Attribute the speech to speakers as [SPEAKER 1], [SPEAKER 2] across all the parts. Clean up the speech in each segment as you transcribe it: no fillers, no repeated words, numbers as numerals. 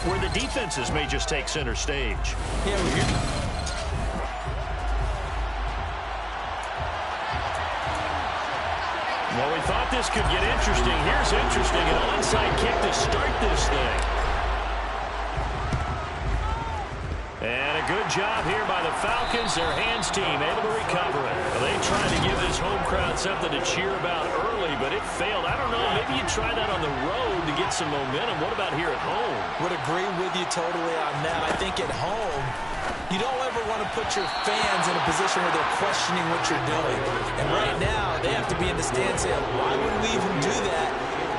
[SPEAKER 1] where the defenses may just take center stage.
[SPEAKER 2] Yeah, we're here.
[SPEAKER 1] Well, we thought this could get interesting. Here's interesting. An onside kick to start this thing. And a good job here by the Falcons. Their hands team able to recover it. Well, they tried to give this home crowd something to cheer about early, but it failed. I don't know. Maybe you try that on the road to get some momentum. What about here at home?
[SPEAKER 2] Would agree with you totally on that. I think at home, you don't ever want to put your fans in a position where they're questioning what you're doing. And right now, they have to be in the stand saying, why would we even do that?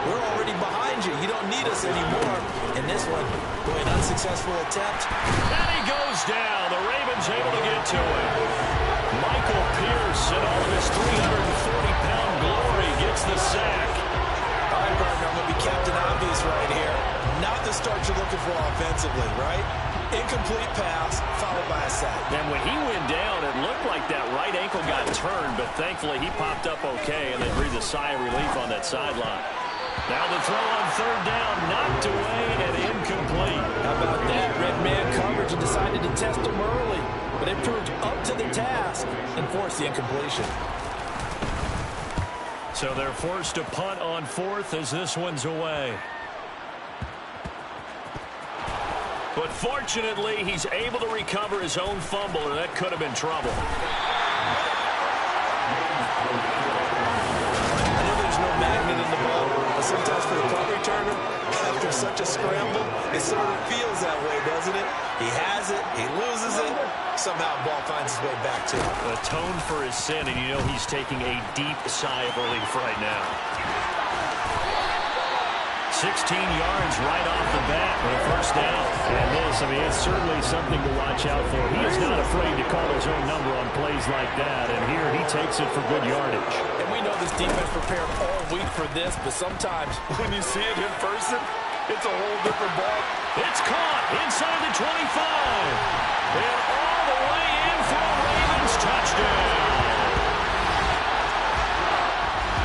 [SPEAKER 2] We're already behind you. You don't need us anymore. And this one, boy, an unsuccessful attempt.
[SPEAKER 1] And he goes down. The Ravens able to get to it. Michael Pierce in all of his 340-pound glory gets the sack.
[SPEAKER 2] All right, partner, I'm going to be Captain Obvious right here. Not the start you're looking for offensively, right? Incomplete pass, followed by a sack.
[SPEAKER 1] And when he went down, it looked like that right ankle got turned, but thankfully he popped up okay, and they breathed a sigh of relief on that sideline. Now the throw on third down, knocked away and incomplete.
[SPEAKER 2] How about that? Red man coverage and decided to test him early, but it proved up to the task and forced the incompletion.
[SPEAKER 1] So they're forced to punt on fourth as this one's away. But fortunately, he's able to recover his own fumble, and that could have been trouble.
[SPEAKER 2] I know there's no magnet in the ball, but sometimes for the punt returner, after such a scramble, it sort of feels that way, doesn't it? He has it, he loses it, somehow the ball finds its way back to him.
[SPEAKER 1] Atoned for his sin, and you know he's taking a deep sigh of relief right now. 16 yards right off the bat with a first down. And this, I mean, it's certainly something to watch out for. He is not afraid to call his own number on plays like that. And here he takes it for good yardage.
[SPEAKER 2] And we know this defense prepared all week for this, but sometimes when you see it in person, it's a whole different ball.
[SPEAKER 1] It's caught inside the 25. And all the way in for a Ravens touchdown.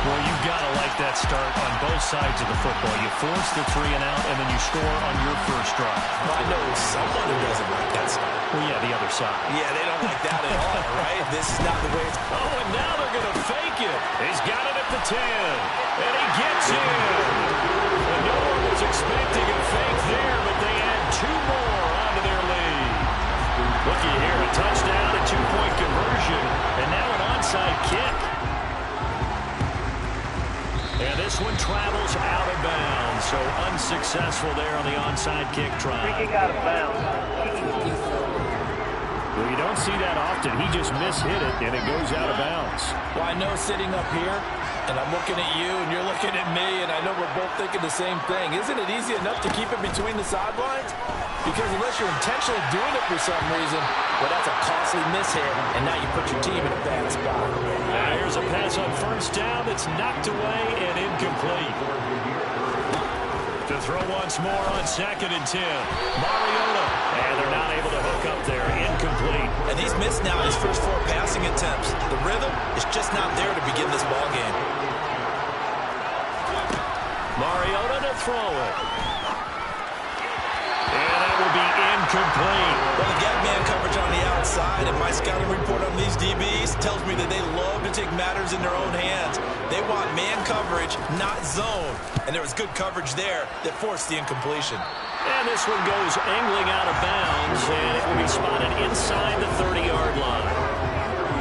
[SPEAKER 1] Well, you've got to like that start on both sides of the football. You force the 3 and out, and then you score on your first drive.
[SPEAKER 2] Well, I know someone who doesn't like that start.
[SPEAKER 1] Well, yeah, the other side.
[SPEAKER 2] Yeah, they don't like that at all, right? This is not the way it's...
[SPEAKER 1] Oh, and now they're going to fake it. He's got it at the 10, and he gets in. And no one was expecting a fake there, but they add 2 more onto their lead. Looky here, a touchdown, a 2-point conversion, and now an onside kick. And this one travels out of bounds, so unsuccessful there on the onside kick try.
[SPEAKER 3] Free kick out of bounds.
[SPEAKER 1] Well, you don't see that often. He just mishit it, and it goes out of bounds.
[SPEAKER 2] Well, I know sitting up here, and I'm looking at you, and you're looking at me, and I know we're both thinking the same thing. Isn't it easy enough to keep it between the sidelines? Because unless you're intentionally doing it for some reason, well, that's a costly mishit, and now you put your team in a bad spot.
[SPEAKER 1] Now here's a pass on first down that's knocked away and incomplete. To throw once more on 2nd and 10. Mariota. And they're not able to hook up there. Incomplete.
[SPEAKER 2] And he's missed now his first 4 passing attempts. The rhythm is just not there to begin this ball game.
[SPEAKER 1] Mariota to throw it. And that will be incomplete.
[SPEAKER 2] Well, the gap man coverage on the outside, and my scouting report on these DBs tells me that they love to take matters in their own hands. They want man coverage, not zone. And there was good coverage there that forced the incompletion.
[SPEAKER 1] And this one goes angling out of bounds, and it will be spotted inside the 30-yard line.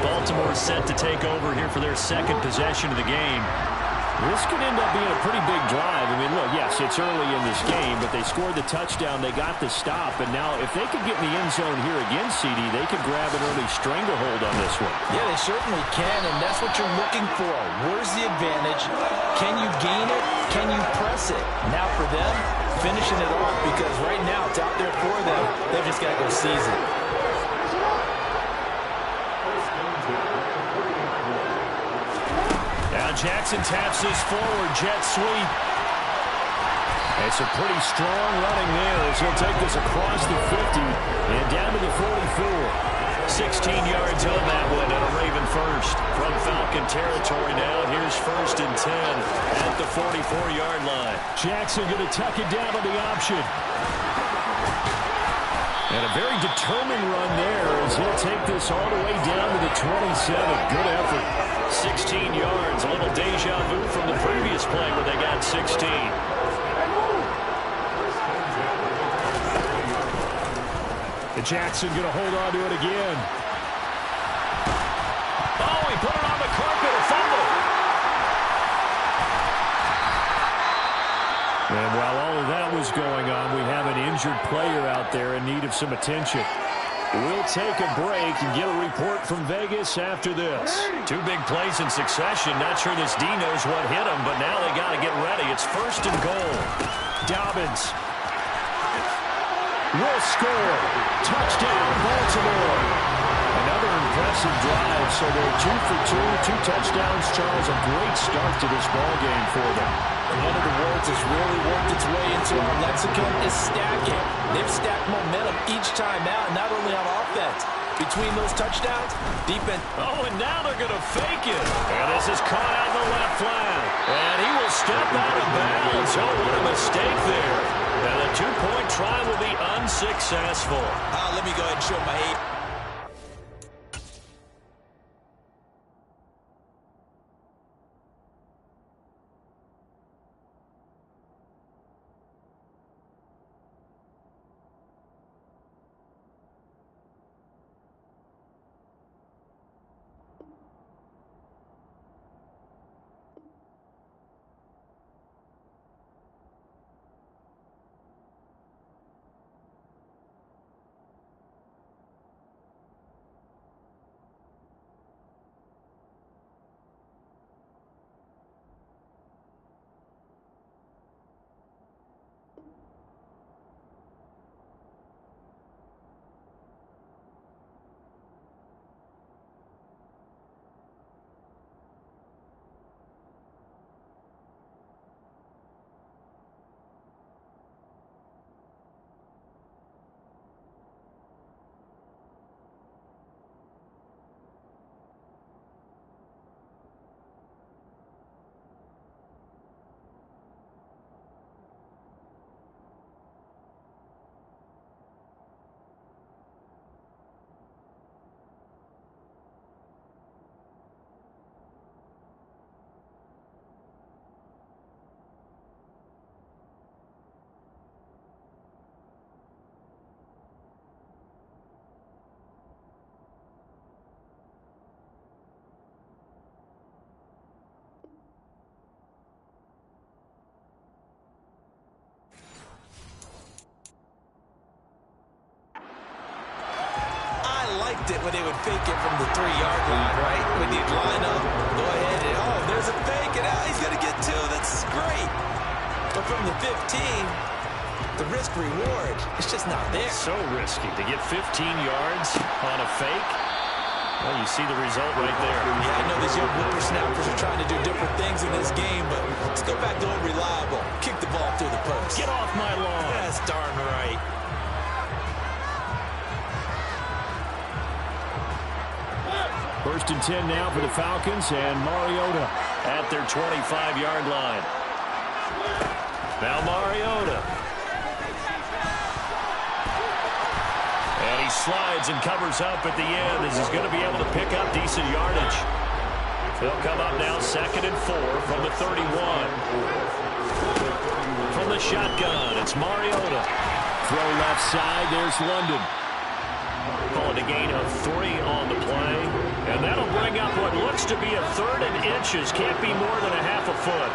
[SPEAKER 1] Baltimore is set to take over here for their second possession of the game. This could end up being a pretty big drive. I mean, look, yes, it's early in this game, but they scored the touchdown. They got the stop. And now if they could get in the end zone here again, CD, they could grab an early stranglehold on this one.
[SPEAKER 2] Yeah, they certainly can, and that's what you're looking for. Where's the advantage? Can you gain it? Can you press it? Now for them, finishing it off, because right now it's out there for them. They've just got to go seize it.
[SPEAKER 1] Jackson taps this forward, jet sweep. It's a pretty strong running there as he'll take this across the 50 and down to the 44. 16 yards on that one and a Raven first. From Falcon territory now, here's 1st and 10 at the 44-yard line. Jackson going to tuck it down on the option. And a very determined run there as he'll take this all the way down to the 27. Good effort. 16 yards. A little deja vu from the previous play where they got 16. And Jackson going to hold on to it again. Oh, he put it on the carpet. A fumble. And while all of that was going on, we have an injured player out there in need of some attention. We'll take a break and get a report from Vegas after this. Two big plays in succession. Not sure this D knows what hit him, but now they got to get ready. It's 1st and goal. Dobbins will score. Touchdown, Baltimore. Another impressive drive, so they're 2 for 2, 2 touchdowns. Charles, a great start to this ball game for them.
[SPEAKER 2] And one of the words that's really worked its way into our lexicon is stacking. They've stacked momentum each time out, not only on offense. Between those touchdowns, defense.
[SPEAKER 1] Oh, and now they're going to fake it. And this is caught out in the left flat. And he will step out of bounds. Oh, what a mistake there. And the two-point try will be unsuccessful.
[SPEAKER 2] Let me go ahead and show my hate. It when they would fake it from the 3-yard line, right? When you'd line up, go ahead and, oh, there's a fake, and now he's going to get 2. That's great. But from the 15, the risk-reward, it's just not there.
[SPEAKER 1] So risky to get 15 yards on a fake. Well, you see the result right there.
[SPEAKER 2] Yeah, I know these young whippersnappers are trying to do different things in this game, but let's go back to old reliable. Kick the ball through the post.
[SPEAKER 1] Get off my lawn.
[SPEAKER 2] That's darn right.
[SPEAKER 1] First and 10 now for the Falcons, and Mariota at their 25-yard line. Now Mariota. And he slides and covers up at the end as he's going to be able to pick up decent yardage. They'll come up now 2nd and 4 from the 31. From the shotgun, it's Mariota. Throw left side, there's London. Call it a gain of 3 on the play. And that'll bring up what looks to be a 3rd and inches. Can't be more than a half a foot.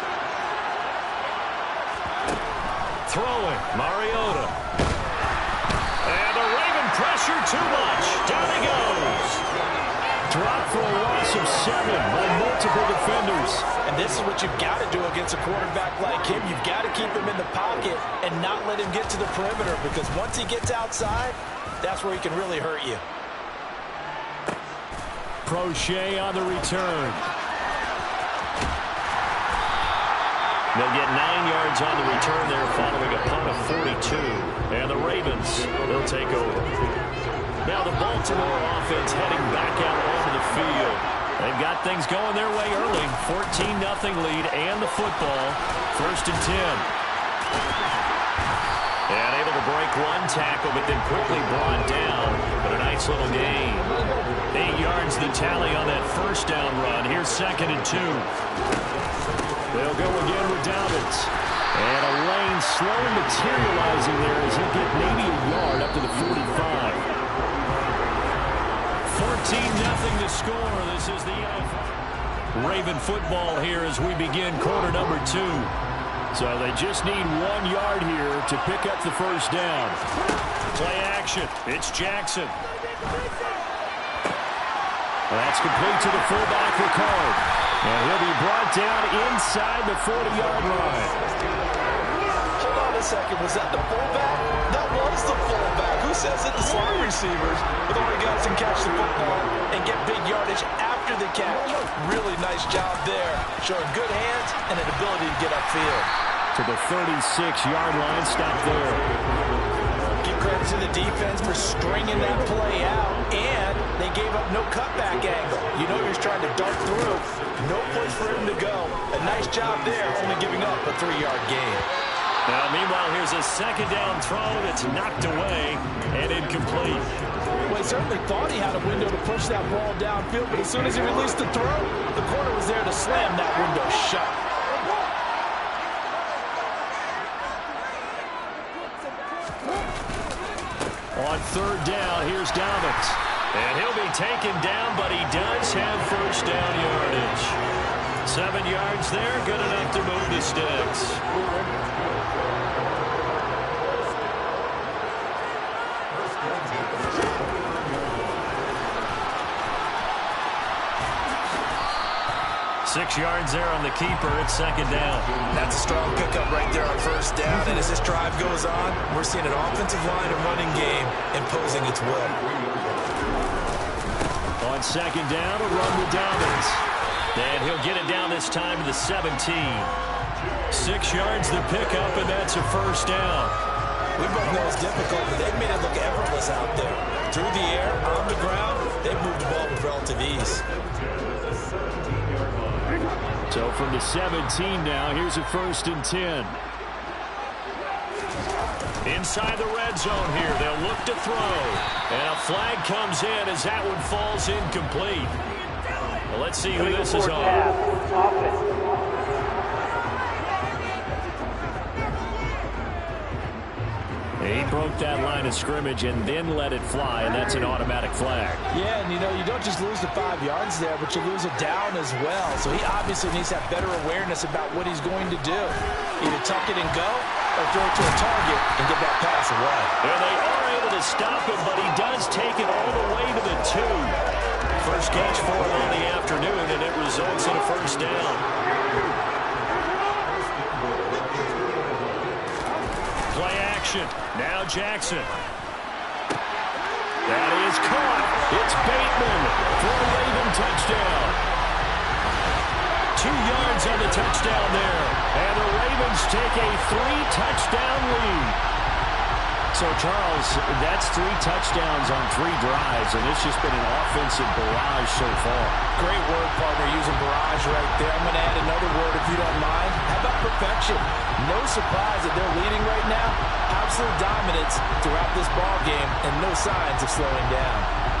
[SPEAKER 1] Throwing, Mariota. And the Raven pressure too much. Down he goes. Dropped for a loss of 7 by multiple defenders.
[SPEAKER 2] And this is what you've got to do against a quarterback like him. You've got to keep him in the pocket and not let him get to the perimeter, because once he gets outside, that's where he can really hurt you.
[SPEAKER 1] Crochet on the return. They'll get 9 yards on the return there following a punt of 42. And the Ravens, they'll take over. Now the Baltimore offense heading back out onto the field. They've got things going their way early. 14-0 lead and the football. 1st and 10. And able to to break one tackle, but then quickly brought down. But a nice little gain. 8 yards the tally on that first down run. Here's 2nd and 2. They'll go again with Dobbins. And a lane slowly materializing there as he'll get maybe a yard up to the 45. 14-0 to score. This is the Raven football here as we begin quarter number 2. So they just need 1 yard here to pick up the first down. Play action. It's Jackson. That's complete to the fullback, Ricard. And he'll be brought down inside the 40-yard line.
[SPEAKER 2] Hold on a second. Was that the fullback? That was the fullback. Who says that the slot receivers are the only guys can catch the football and get big yardage after the catch? Really nice job there. Showing good hands and an ability to get upfield.
[SPEAKER 1] To the 36-yard line. Stop there.
[SPEAKER 2] Give credit to the defense for stringing that play out, and they gave up no cutback angle. You know he was trying to dart through. No place for him to go. A nice job there, only giving up a 3-yard gain.
[SPEAKER 1] Now, meanwhile, here's a second down throw that's knocked away and incomplete.
[SPEAKER 2] Well, he certainly thought he had a window to push that ball downfield, but as soon as he released the throw, the corner was there to slam that window shut.
[SPEAKER 1] On 3rd down, here's Dobbins. And he'll be taken down, but he does have first down yardage. 7 yards there, good enough to move the sticks. Six yards there on the keeper. It's 2nd down.
[SPEAKER 2] That's a strong pickup right there on first down. And as this drive goes on, we're seeing an offensive line and running game imposing its will.
[SPEAKER 1] On 2nd down, a run with Dobbins. And he'll get it down this time to the 17. 6 yards the pickup, and that's a first down.
[SPEAKER 2] We both know it's difficult, but they've made it look effortless out there. Through the air, on the ground, they've moved the ball with relative ease.
[SPEAKER 1] So from the 17 now, here's a 1st and 10. Inside the red zone here, they'll look to throw. And a flag comes in as that one falls incomplete. Well, let's see who this is on. He broke that line of scrimmage and then let it fly, and that's an automatic flag.
[SPEAKER 2] Yeah, and you know, you don't just lose the 5 yards there, but you lose it down as well. So he obviously needs to have better awareness about what he's going to do. Either tuck it and go or throw it to a target and get that pass away.
[SPEAKER 1] And they are able to stop him, but he does take it all the way to the 2. First catch for him on the afternoon, and it results in a first down. Play action. Now Jackson. That is caught. It's Bateman for a Raven touchdown. 2 yards on the touchdown there. And the Ravens take a 3-touchdown lead. So, Charles, that's 3 touchdowns on 3 drives, and it's just been an offensive barrage so far.
[SPEAKER 2] Great word, partner, using barrage right there. I'm going to add another word, if you don't mind. How about perfection? No surprise that they're leading right now. Absolute dominance throughout this ball game, and no signs of slowing down.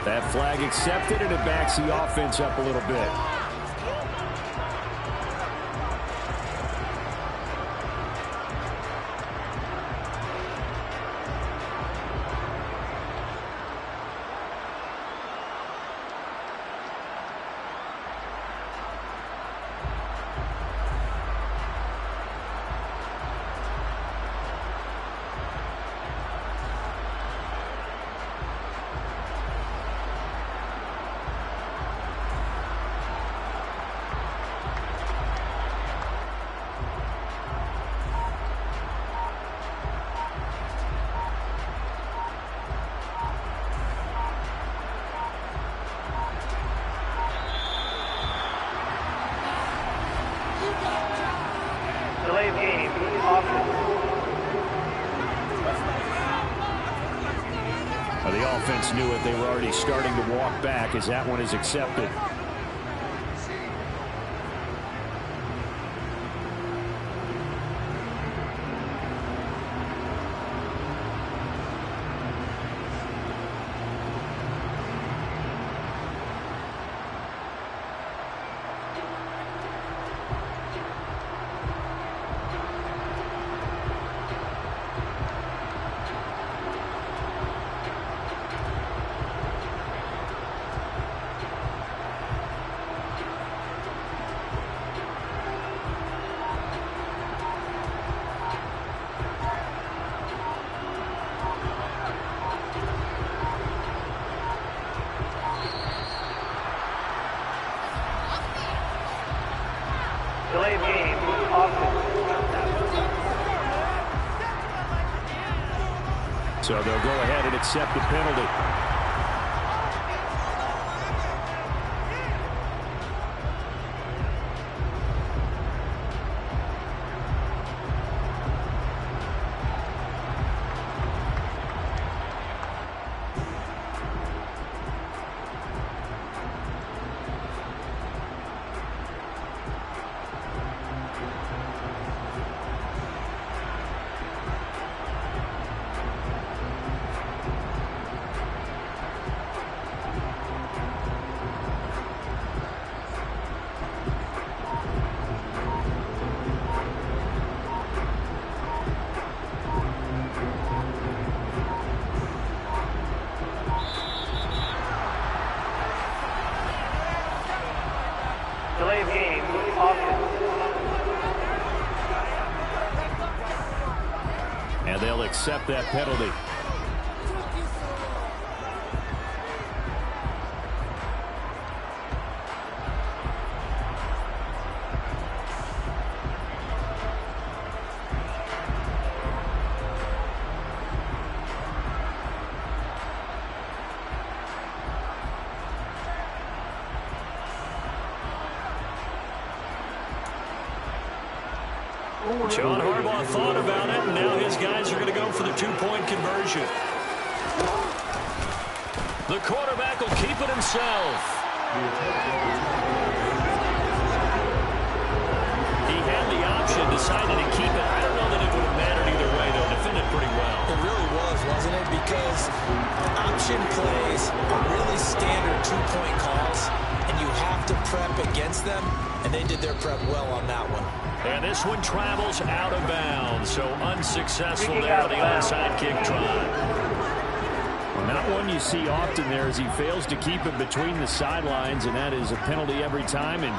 [SPEAKER 1] That flag accepted, and it backs the offense up a little bit. defense knew it. They were already starting to walk back as that one is accepted.
[SPEAKER 3] Delayed game, offense.
[SPEAKER 1] So they'll go ahead and accept the penalty.
[SPEAKER 3] Delayed game, offense.
[SPEAKER 1] And they'll accept that penalty. John Harbaugh thought about it, and now his guys are going to go for the two-point conversion. The quarterback will keep it himself. He had the option, decided to keep it. I don't know that it would have mattered either way, though. Defended pretty well.
[SPEAKER 2] It really was, wasn't it? Because option plays are really standard two-point calls, and you have to prep against them, and they did their prep well on that one.
[SPEAKER 1] And this one travels out of bounds, so unsuccessful there on the onside kick try. Well, not one you see often there as he fails to keep it between the sidelines, and that is a penalty every time, and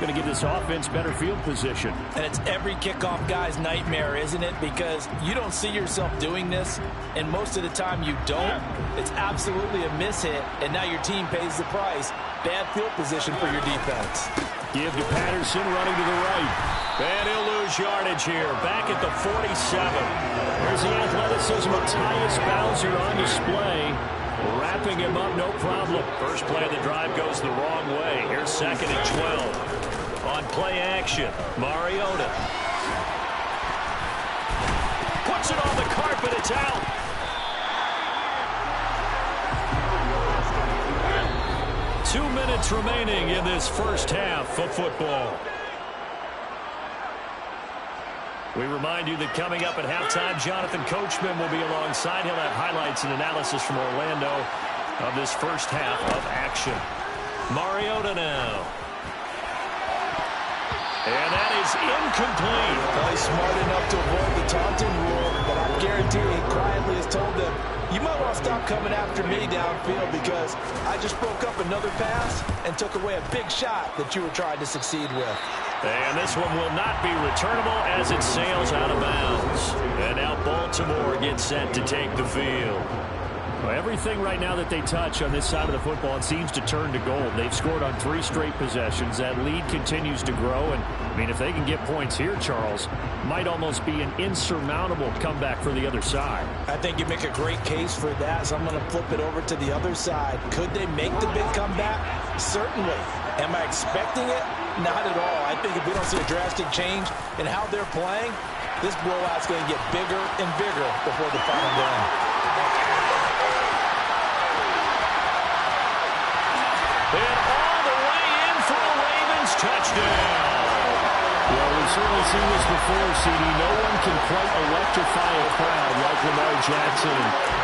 [SPEAKER 1] going to give this offense better field position.
[SPEAKER 2] And it's every kickoff guy's nightmare, isn't it? Because you don't see yourself doing this, and most of the time you don't. It's absolutely a miss-hit, and now your team pays the price. Bad field position for your defense.
[SPEAKER 1] Give to Patterson running to the right. And he'll lose yardage here. Back at the 47. There's the athleticism of Tyus Bowser on display. Wrapping him up, no problem. First play of the drive goes the wrong way. Here's 2nd and 12. On play action, Mariota. Puts it on the carpet, it's out. Two minutes remaining in this first half of football. We remind you that coming up at halftime, Jonathan Coachman will be alongside. He'll have highlights and analysis from Orlando of this first half of action. Mariota now. And that is incomplete.
[SPEAKER 2] Well, he's smart enough to avoid the taunting rule, but I guarantee he quietly has told them, you might want to stop coming after me downfield because I just broke up another pass and took away a big shot that you were trying to succeed with.
[SPEAKER 1] And this one will not be returnable as it sails out of bounds. And now Baltimore gets set to take the field. Well, everything right now that they touch on this side of the football, it seems to turn to gold. They've scored on 3 straight possessions. That lead continues to grow. And, I mean, if they can get points here, Charles, might almost be an insurmountable comeback for the other side.
[SPEAKER 2] I think you make a great case for that, so I'm going to flip it over to the other side. Could they make the big comeback? Certainly. Am I expecting it? Not at all. I think if we don't see a drastic change in how they're playing, this blowout's going to get bigger and bigger before the final game.
[SPEAKER 1] certainly seen this before, CD. No one can quite electrify a crowd like Lamar Jackson.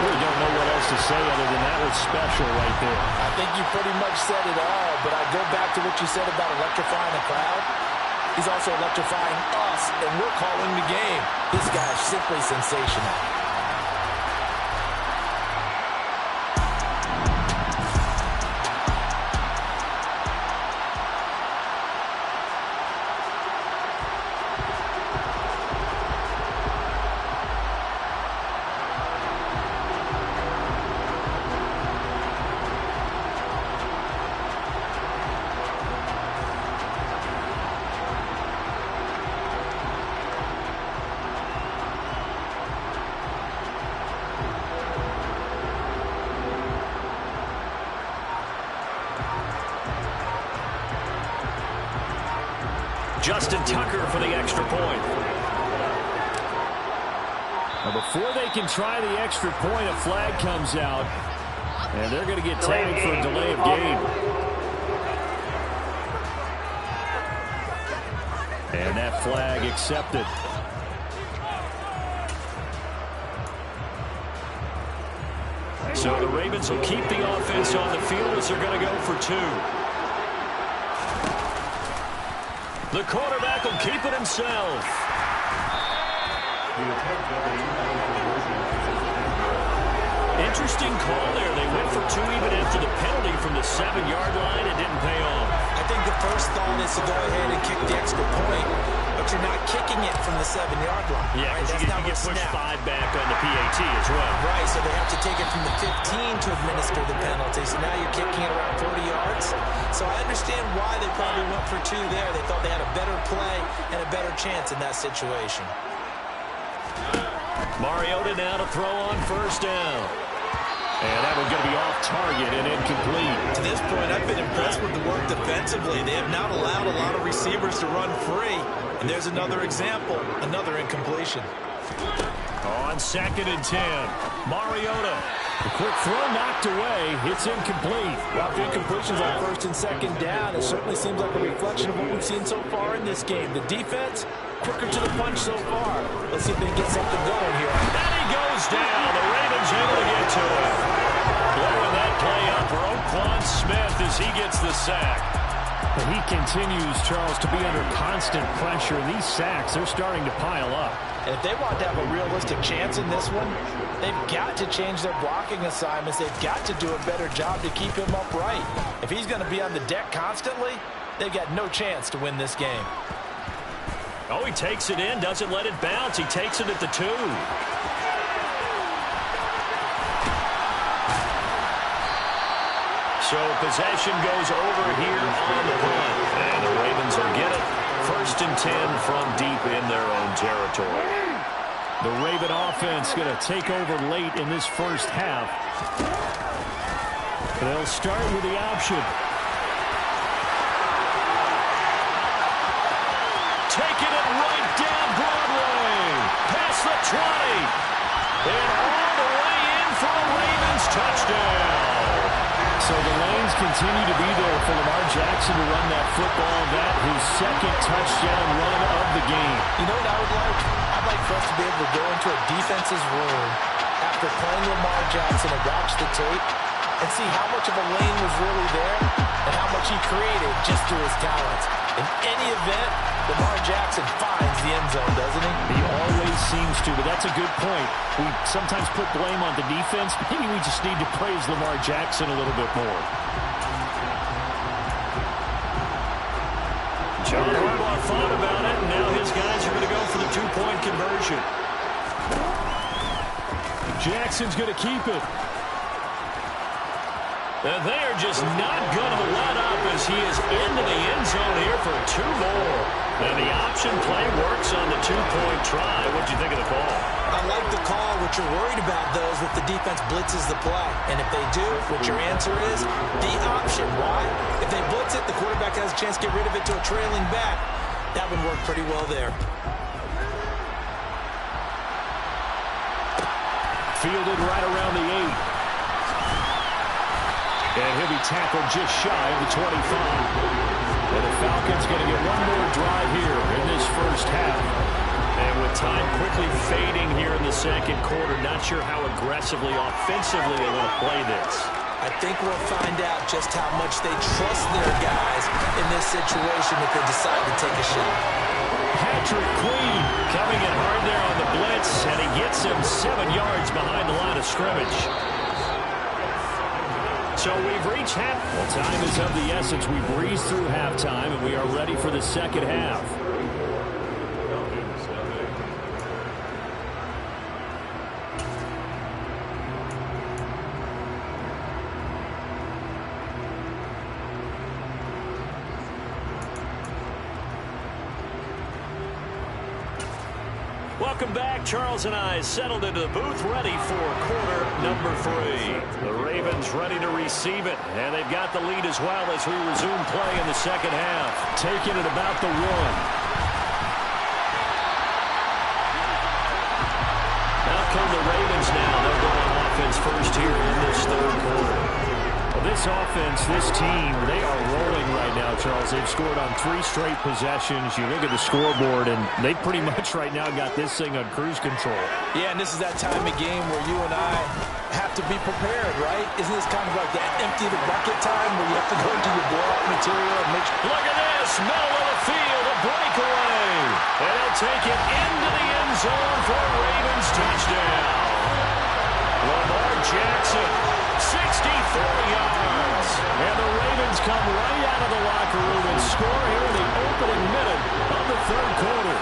[SPEAKER 1] Really don't know what else to say other than that was special right there.
[SPEAKER 2] I think you pretty much said it all, but I go back to what you said about electrifying a crowd. He's also electrifying us, and we're calling the game. This guy's simply sensational.
[SPEAKER 1] Justin Tucker for the extra point. Now before they can try the extra point, a flag comes out. And they're going to get tagged for a delay of game. And that flag accepted. So the Ravens will keep the offense on the field as they're going to go for two. The quarterback will keep it himself. Interesting call there. They went for two even after the penalty from the 7-yard line. It didn't pay off.
[SPEAKER 2] I think the first thought is to go ahead and kick the extra point, but you're not kicking it from the 7-yard line.
[SPEAKER 1] Yeah,
[SPEAKER 2] right?
[SPEAKER 1] because you get pushed 5 back on the PAT as well.
[SPEAKER 2] Right, so they have to take it from the 15 to administer the penalty. So now you're kicking it around 40 yards. So I understand why they probably went for two there. They thought they had a better play and a better chance in that situation.
[SPEAKER 1] Mariota now to throw on first down. And that one's going to be off target and incomplete.
[SPEAKER 2] To this point, I've been impressed with the work defensively. They have not allowed a lot of receivers to run free. And there's another example, another incompletion.
[SPEAKER 1] On 2nd and 10, Mariota. The quick throw knocked away. It's incomplete.
[SPEAKER 2] Well, the incompletions on 1st and 2nd down, it certainly seems like a reflection of what we've seen so far in this game. The defense, quicker to the punch so far. Let's see if they can get something going here.
[SPEAKER 1] And he goes down. The Ravens able to get to him. Blowing that play up for Roquan Smith as he gets the sack. But he continues, Charles, to be under constant pressure. These sacks, they're starting to pile up.
[SPEAKER 2] And if they want to have a realistic chance in this one, they've got to change their blocking assignments. They've got to do a better job to keep him upright. If he's going to be on the deck constantly, they've got no chance to win this game.
[SPEAKER 1] Oh, he takes it in, doesn't let it bounce. He takes it at the 2. So possession goes over here on the punt. And the Ravens will get it. 1st and 10 from deep in their own territory. The Raven offense going to take over late in this first half. They'll start with the option. Taking it right down Broadway. Past the 20. And all the way in for a Ravens touchdown. So the lanes continue to be there for Lamar Jackson to run that football. That his 2nd touchdown run of the game.
[SPEAKER 2] You know what I would like? I'd like for us to be able to go into a defense's room after playing Lamar Jackson and watch the tape and see how much of a lane was really there and how much he created just through his talents. In any event, Lamar Jackson finds the end zone, doesn't he?
[SPEAKER 1] He always seems to, but that's a good point. We sometimes put blame on the defense. Maybe we just need to praise Lamar Jackson a little bit more. John Harbaugh thought about it, and now his guys are going to go for the 2-point conversion. Jackson's going to keep it. And they are just not going to let up as he is into the end zone here for 2 more. And the option play works on the 2-point try. What'd you think of the call?
[SPEAKER 2] I like the call. What you're worried about, though, is if the defense blitzes the play. And if they do, what your answer is, the option. Why? If they blitz it, the quarterback has a chance to get rid of it to a trailing back. That would work pretty well there.
[SPEAKER 1] Fielded right around the 8. And he'll be tackled just shy of the 25. Well, the Falcons going to get one more drive here in this first half. And with time quickly fading here in the second quarter, not sure how aggressively, offensively they want to play this.
[SPEAKER 2] I think we'll find out just how much they trust their guys in this situation if they decide to take a shot.
[SPEAKER 1] Patrick Queen coming in hard there on the blitz, and he gets him 7 yards behind the line of scrimmage. So we've reached half. Well, time is of the essence. We breezed through halftime, and we are ready for the second half. Welcome back. Charles and I settled into the booth, ready for quarter number 3. The Ravens ready to receive it, and they've got the lead as well as we resume play in the second half. Taking it about the 1. Now come the Ravens now. They'll go on offense first here in this third quarter. Well, this offense, this team, they are rolling right now, Charles. They've scored on 3 straight possessions. You look at the scoreboard, and they pretty much right now got this thing on cruise control.
[SPEAKER 2] Yeah, and this is that time of game where you and I have to be prepared, right? Isn't this kind of like that empty the bucket time where you have to go into your blowout material and make sure...
[SPEAKER 1] Look at this, middle of the field, a breakaway. And he'll take it into the end zone for a Ravens touchdown. Lamar Jackson, 64 yards. And the Ravens come right out of the locker room and score here in the opening minute of the third quarter.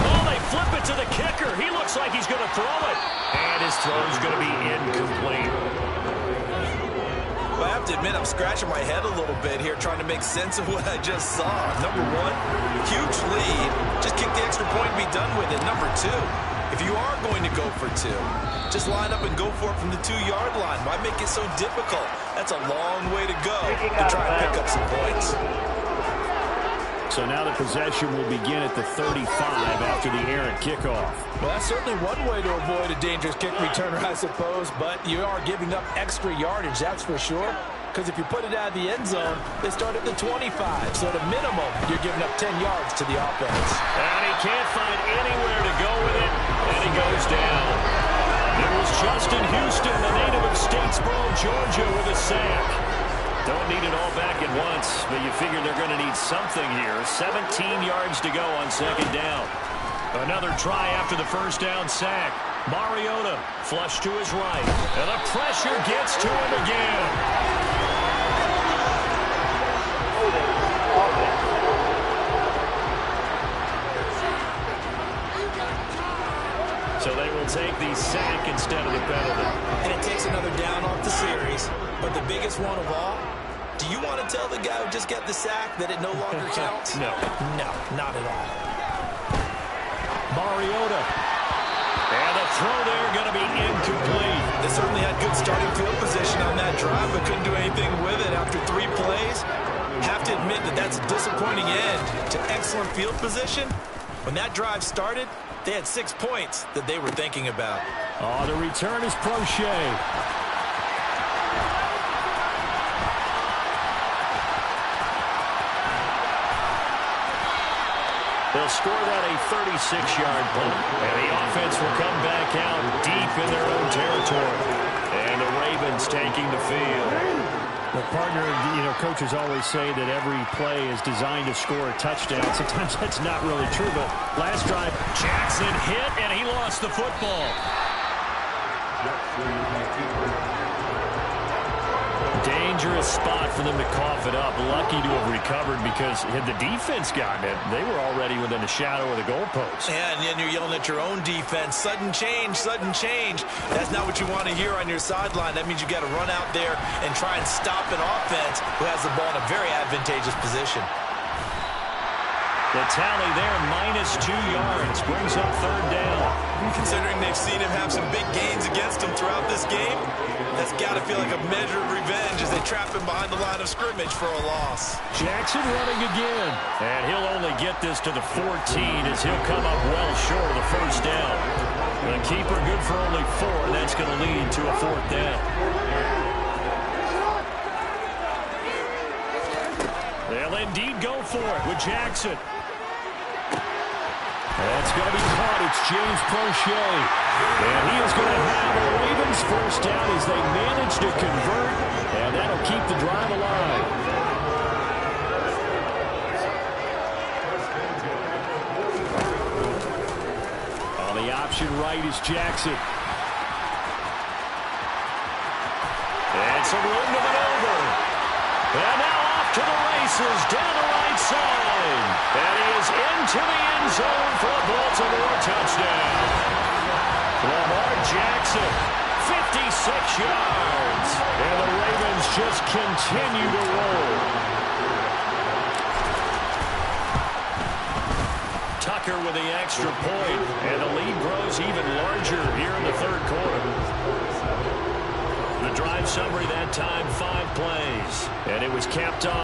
[SPEAKER 1] Oh, they flip it to the kicker. He looks like he's going to throw it. And his throw's going to be incomplete.
[SPEAKER 2] Well, I have to admit, I'm scratching my head a little bit here trying to make sense of what I just saw. Number 1, huge lead. Just kick the extra point and be done with it. Number 2, if you are going to go for 2, just line up and go for it from the 2-yard line. Why make it so difficult? That's a long way to go to try and pick up some points.
[SPEAKER 1] So now the possession will begin at the 35 after the errant kickoff.
[SPEAKER 2] Well, that's certainly one way to avoid a dangerous kick returner, I suppose, but you are giving up extra yardage, that's for sure. Because if you put it out of the end zone, they start at the 25. So at a minimum, you're giving up 10 yards to the offense.
[SPEAKER 1] And he can't find anywhere to go with it, and he goes down. It was Justin Houston, the native of Statesboro, Georgia, with a sack. Don't need it all back at once, but you figure they're going to need something here. 17 yards to go on second down. Another try after the first down sack. Mariota flush to his right, and the pressure gets to him again. So they will take the sack instead of the penalty.
[SPEAKER 2] And it takes another down off the series. But the biggest one of all, do you want to tell the guy who just got the sack that it no longer counts?
[SPEAKER 1] No.
[SPEAKER 2] No, not at all.
[SPEAKER 1] Mariota. And the throw there going to be incomplete.
[SPEAKER 2] They certainly had good starting field position on that drive, but couldn't do anything with it after 3 plays. Have to admit that that's a disappointing end to excellent field position. When that drive started, they had 6 points that they were thinking about.
[SPEAKER 1] Oh, the return is Prochet. They'll score that a 36-yard punt. And the offense will come back out deep in their own territory. And the Ravens taking the field. Well, partner, coaches always say that every play is designed to score a touchdown. Sometimes that's not really true, but last drive, Jackson hit, and he lost the football. Dangerous spot for them to cough it up. Lucky to have recovered because had the defense gotten it, they were already within a shadow of the goalpost.
[SPEAKER 2] Yeah, and then you're yelling at your own defense. Sudden change, sudden change. That's not what you want to hear on your sideline. That means you got to run out there and try and stop an offense who has the ball in a very advantageous position.
[SPEAKER 1] The tally there, -2 yards, brings up third down.
[SPEAKER 2] Considering they've seen him have some big gains against him throughout this game, that's got to feel like a measure of revenge as they trap him behind the line of scrimmage for a loss.
[SPEAKER 1] Jackson running again. And he'll only get this to the 14 as he'll come up well short of the first down. The keeper good for only 4, and that's going to lead to a 4th down. indeed go for it with Jackson. That's going to be caught. It's James Prochet. And he is going to have a Ravens first down as they manage to convert. And that'll keep the drive alive. On the option right is Jackson. And some room to maneuver. And now off to the races down the right side. And he is into the end zone for a Baltimore touchdown. Lamar Jackson, 56 yards. And the Ravens just continue to roll. Tucker with the extra point. And the lead grows even larger here in the third quarter. The drive summary that time, 5 plays. And it was capped off.